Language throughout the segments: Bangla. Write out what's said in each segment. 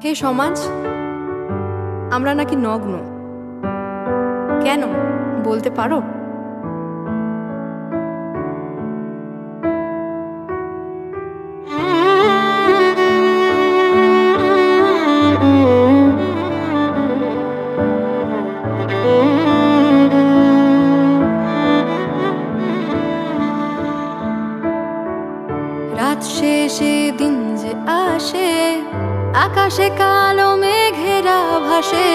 হে সমাজ, আমরা নাকি নগ্ন। কেন বলতে পারো? রাত শেষে দিন যে আসে, আকাশে কালো মেঘেরা ভাসে,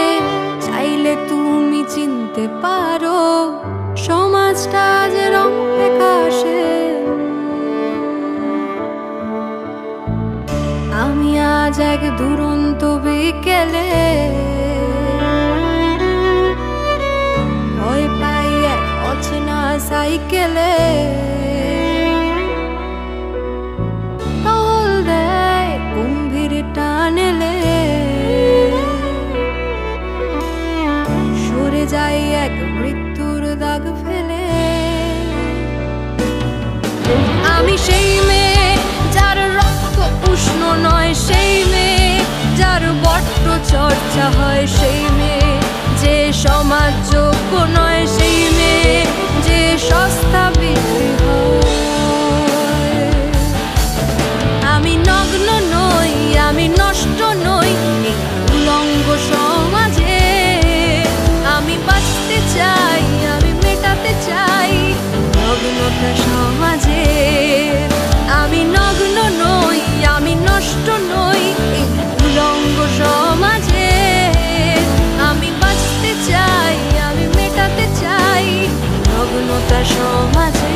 চাইলে তুমি চিনতে পারো সমাজটা যে রং ফ্যাকাশে। আমি আজ এক দুরন্ত বিকেলে ভয় পাই এক অচেনা সাইকেলে, টানেলে সরে যাই এক মৃত্যুর দাগ ফেলে। আমি সেই মেয়ে যার রক্ত উষ্ণ নয়, সেই মেয়ে যার বড্ড চর্চা হয়, সেই মেয়ে যে সমাজ যোগ্য নয়, সেই মেয়ে যে সস্তা বিক্রি হয়। আমি নগ্ন নই, আমি নষ্ট নই এই উলঙ্গ সমাজে। আমি বাঁচতে চাই, আমি মেটাতে চাই নগ্নতা সমাজে। আমি নগ্ন নই, আমি নষ্ট নই এই উলঙ্গ সমাজে। আমি বাঁচতে চাই, আমি মেটাতে চাই নগ্নতা সমাজে।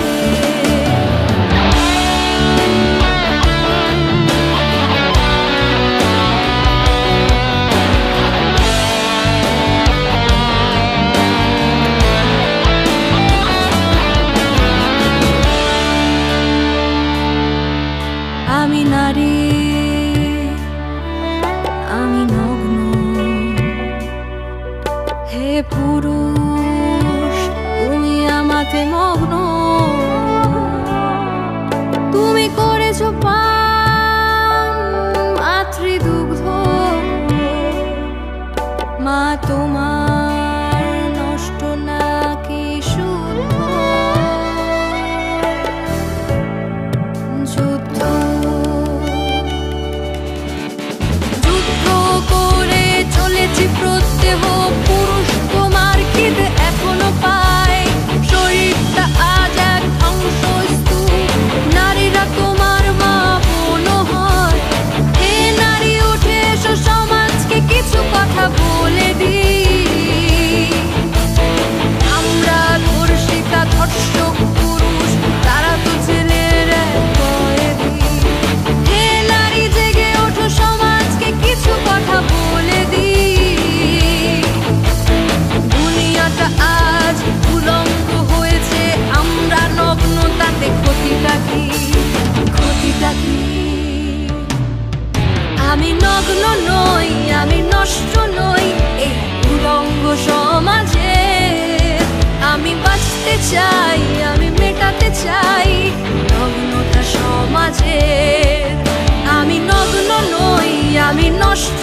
আমি নারী, আমি নগ্ন। হে পুরুষ, তুমি আমাতে মগ্ন। তুমি করেছ পান মাতৃদুগ্ধ, মা তোমার নষ্ট নাকি শুদ্ধ? যুদ্ধ করে চলেছি প্রত্যহ, পুরুষ তোমার খিদে এখনো পায়। শরীরটা আজ এক ধ্বংসস্তূপ, নারীরা তোমার মা বোন হয়। হে নারী, উঠে এসো, সমাজকে কিছু কথা বলে দিই। আমরা ধর্ষিতা ধর্ষক পুরুষ, তারা তো ছেলের এক কয়েদি। হে নারী, জেগে ওঠো, সমাজকে কিছু কথা বলে দিই। দুনিয়াটা আজ উলঙ্গ হয়েছে, আমরা নগ্ন, তাতে ক্ষতিটা কি? ক্ষতিটা কি? আমি নগ্ন নই, আমি নষ্ট নই এই উলঙ্গ সমাজে। আমি বাঁচতে চাই, আমি মেটাতে চাই নগ্নতা সমাজে। আমি নগ্ন নই, আমি নষ্ট